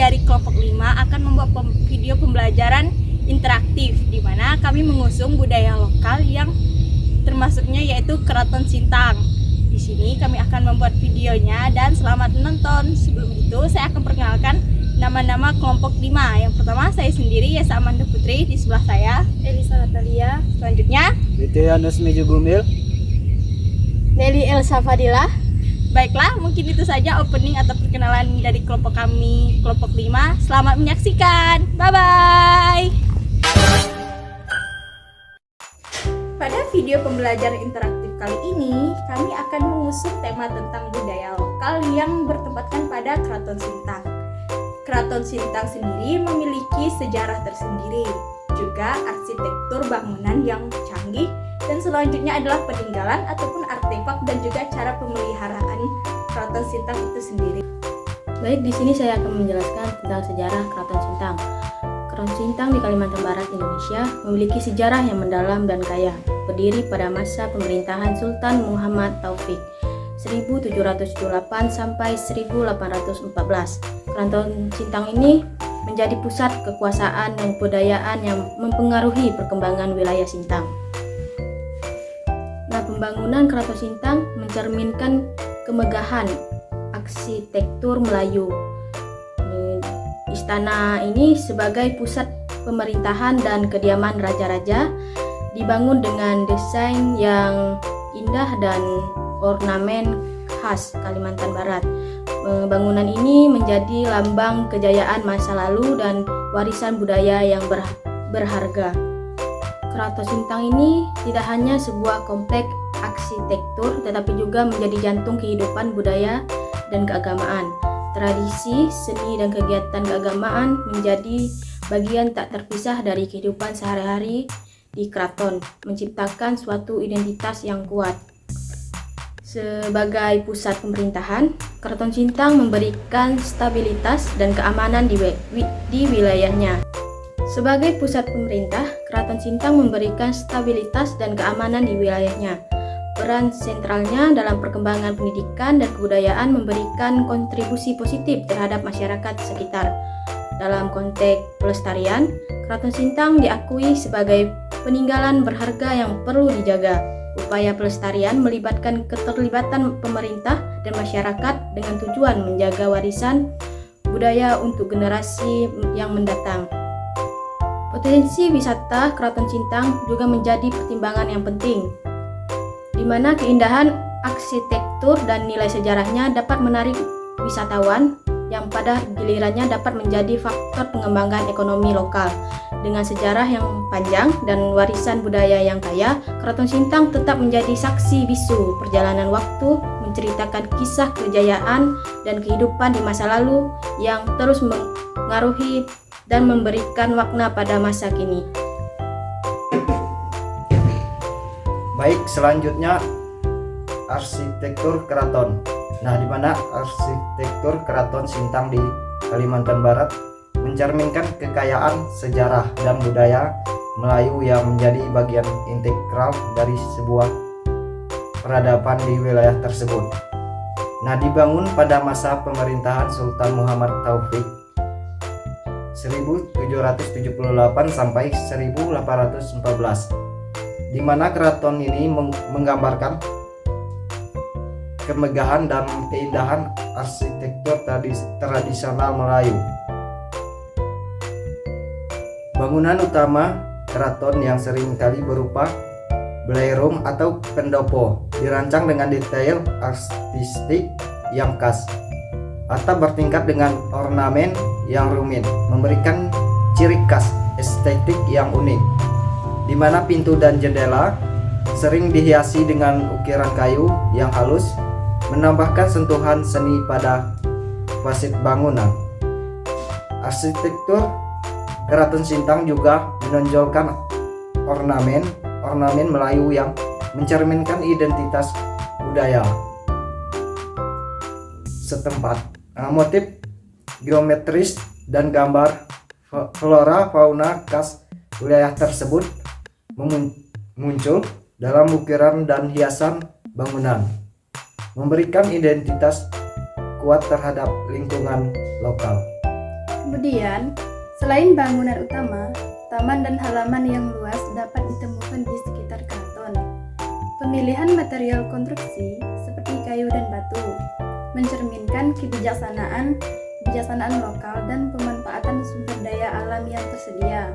dari kelompok 5 akan membuat video pembelajaran interaktif di mana kami mengusung budaya lokal yang termasuknya yaitu Keraton Sintang. Di sini kami akan membuat videonya dan selamat menonton. Sebelum itu saya akan perkenalkan nama-nama kelompok 5. Yang pertama saya sendiri Yesa Amanda Putri, di sebelah saya Elisa Natalia, selanjutnya Bitianus Meju Gumil, Nelly Elsa Fadila. Baiklah, mungkin itu saja opening atau perkenalan dari kelompok kami, kelompok 5. Selamat menyaksikan. Bye-bye. Pada video pembelajaran interaktif kali ini, kami akan mengusung tema tentang budaya lokal yang bertempatkan pada Keraton Sintang. Keraton Sintang sendiri memiliki sejarah tersendiri, juga arsitektur bangunan yang canggih, dan selanjutnya adalah peninggalan ataupun artefak dan juga cara pemeliharaan Keraton Sintang itu sendiri. Baik, di sini saya akan menjelaskan tentang sejarah Keraton Sintang. Keraton Sintang di Kalimantan Barat, Indonesia memiliki sejarah yang mendalam dan kaya, berdiri pada masa pemerintahan Sultan Muhammad Taufik 1778 sampai 1814. Keraton Sintang ini menjadi pusat kekuasaan dan kebudayaan yang mempengaruhi perkembangan wilayah Sintang. Nah, pembangunan Keraton Sintang mencerminkan kemegahan arsitektur Melayu. Istana ini sebagai pusat pemerintahan dan kediaman raja-raja dibangun dengan desain yang indah dan ornamen khas Kalimantan Barat. Bangunan ini menjadi lambang kejayaan masa lalu dan warisan budaya yang berharga. Keraton Sintang ini tidak hanya sebuah kompleks arsitektur, tetapi juga menjadi jantung kehidupan budaya dan keagamaan. Tradisi, seni, dan kegiatan keagamaan menjadi bagian tak terpisah dari kehidupan sehari-hari di keraton, menciptakan suatu identitas yang kuat. Sebagai pusat pemerintahan, Keraton Sintang memberikan stabilitas dan keamanan di wilayahnya. Sebagai pusat pemerintah, Keraton Sintang memberikan stabilitas dan keamanan di wilayahnya. Peran sentralnya dalam perkembangan pendidikan dan kebudayaan memberikan kontribusi positif terhadap masyarakat sekitar. Dalam konteks pelestarian, Keraton Sintang diakui sebagai peninggalan berharga yang perlu dijaga. Upaya pelestarian melibatkan keterlibatan pemerintah dan masyarakat dengan tujuan menjaga warisan budaya untuk generasi yang mendatang. Potensi wisata Keraton Sintang juga menjadi pertimbangan yang penting, di mana keindahan arsitektur dan nilai sejarahnya dapat menarik wisatawan yang pada gilirannya dapat menjadi faktor pengembangan ekonomi lokal. Dengan sejarah yang panjang dan warisan budaya yang kaya, Keraton Sintang tetap menjadi saksi bisu perjalanan waktu, menceritakan kisah kejayaan dan kehidupan di masa lalu yang terus mengaruhi dan memberikan makna pada masa kini. Baik, selanjutnya arsitektur keraton. Nah, di mana arsitektur Keraton Sintang di Kalimantan Barat mencerminkan kekayaan sejarah dan budaya Melayu yang menjadi bagian integral dari sebuah peradaban di wilayah tersebut. Nah, dibangun pada masa pemerintahan Sultan Muhammad Taufik 1778 sampai 1814, di mana keraton ini menggambarkan kemegahan dan keindahan arsitektur tradisional Melayu. Bangunan utama keraton yang seringkali berupa ballroom atau pendopo dirancang dengan detail artistik yang khas. Atap bertingkat dengan ornamen yang rumit memberikan ciri khas estetik yang unik, di mana pintu dan jendela sering dihiasi dengan ukiran kayu yang halus, menambahkan sentuhan seni pada fasid bangunan. Arsitektur Keraton Sintang juga menonjolkan ornamen Melayu yang mencerminkan identitas budaya setempat. Motif geometris dan gambar flora fauna khas wilayah tersebut muncul dalam ukiran dan hiasan bangunan, memberikan identitas kuat terhadap lingkungan lokal. Kemudian, selain bangunan utama, taman dan halaman yang luas dapat ditemukan di sekitar keraton. Pemilihan material konstruksi seperti kayu dan batu mencerminkan kebijaksanaan lokal dan pemanfaatan sumber daya alam yang tersedia.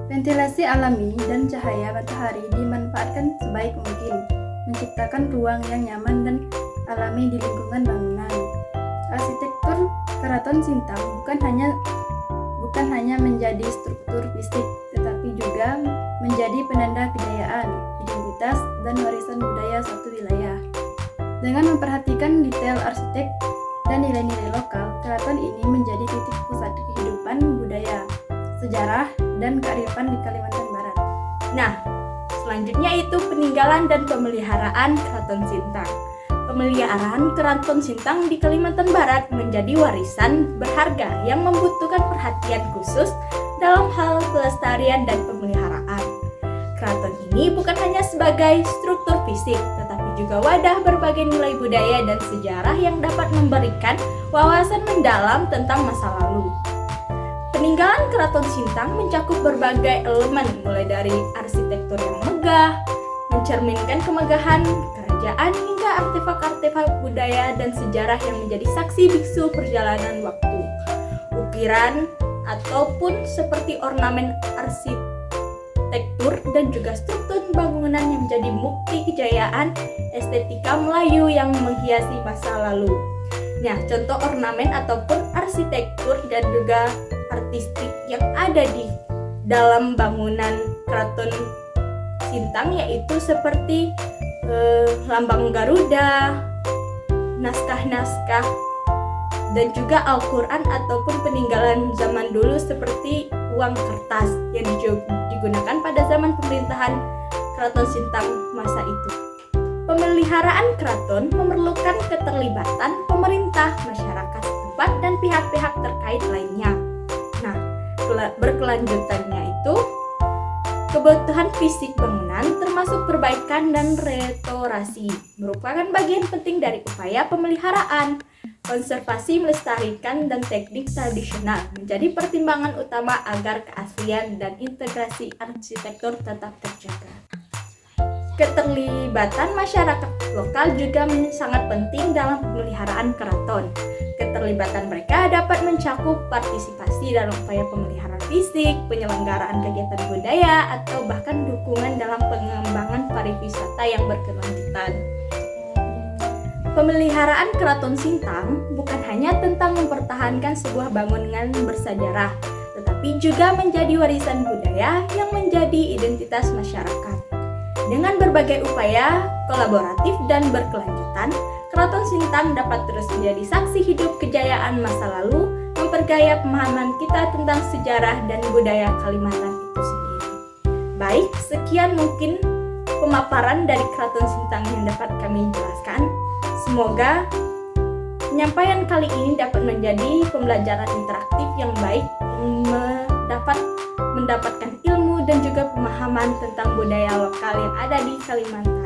Ventilasi alami dan cahaya matahari dimanfaatkan sebaik mungkin, menciptakan ruang yang nyaman dan alami di lingkungan bangunan. Arsitektur Keraton Sintang bukan hanya menjadi struktur fisik, tetapi juga menjadi penanda kejayaan, identitas, dan warisan budaya suatu wilayah. Dengan memperhatikan detail arsitek dan nilai-nilai lokal, keraton ini menjadi titik pusat kehidupan budaya, sejarah, dan kearifan di Kalimantan Barat. Nah, selanjutnya itu peninggalan dan pemeliharaan Keraton Sintang. Pemeliharaan Keraton Sintang di Kalimantan Barat menjadi warisan berharga yang membutuhkan perhatian khusus dalam hal pelestarian dan pemeliharaan. Keraton ini bukan hanya sebagai struktur fisik, tetapi juga wadah berbagai nilai budaya dan sejarah yang dapat memberikan wawasan mendalam tentang masa lalu. Peninggalan Keraton Sintang mencakup berbagai elemen, mulai dari arsitektur yang megah, mencerminkan kemegahan kerajaan, hingga artefak-artefak budaya dan sejarah yang menjadi saksi bisu perjalanan waktu. Ukiran ataupun seperti ornamen arsitektur dan juga struktur bangunan yang menjadi bukti kejayaan estetika Melayu yang menghiasi masa lalu. Nah, contoh ornamen ataupun arsitektur dan juga artistik yang ada di dalam bangunan Keraton Sintang yaitu seperti lambang Garuda, naskah-naskah, dan juga Al-Quran ataupun peninggalan zaman dulu seperti uang kertas yang digunakan pada zaman pemerintahan Keraton Sintang masa itu. Pemeliharaan keraton memerlukan keterlibatan pemerintah, masyarakat setempat, dan pihak-pihak terkait lainnya. Nah, berkelanjutannya itu kebutuhan fisik bangunan termasuk perbaikan dan restorasi merupakan bagian penting dari upaya pemeliharaan. Konservasi melestarikan dan teknik tradisional menjadi pertimbangan utama agar keaslian dan integrasi arsitektur tetap terjaga. Keterlibatan masyarakat lokal juga sangat penting dalam pemeliharaan keraton. Keterlibatan mereka dapat mencakup partisipasi dalam upaya pemeliharaan fisik, penyelenggaraan kegiatan budaya, atau bahkan dukungan dalam pengembangan pariwisata yang berkelanjutan. Pemeliharaan Keraton Sintang bukan hanya tentang mempertahankan sebuah bangunan bersejarah, tetapi juga menjadi warisan budaya yang menjadi identitas masyarakat. Dengan berbagai upaya kolaboratif dan berkelanjutan, Keraton Sintang dapat terus menjadi saksi hidup kejayaan masa lalu, memperkaya pemahaman kita tentang sejarah dan budaya Kalimantan itu sendiri. Baik, sekian mungkin pemaparan dari Keraton Sintang yang dapat kami jelaskan. Semoga penyampaian kali ini dapat menjadi pembelajaran interaktif yang baik yang mendapatkan ilmu dan juga pemahaman tentang budaya lokal yang ada di Kalimantan.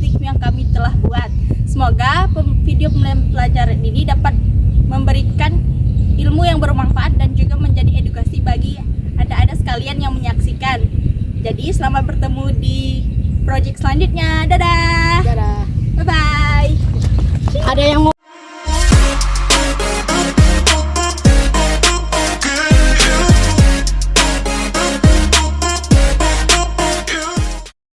artistik yang kami telah buat. Semoga video pembelajaran ini dapat memberikan ilmu yang bermanfaat dan juga menjadi edukasi bagi Anda-Anda sekalian yang menyaksikan. Jadi selamat bertemu di project selanjutnya. Dadah. Dadah. Bye bye. Ada yang mau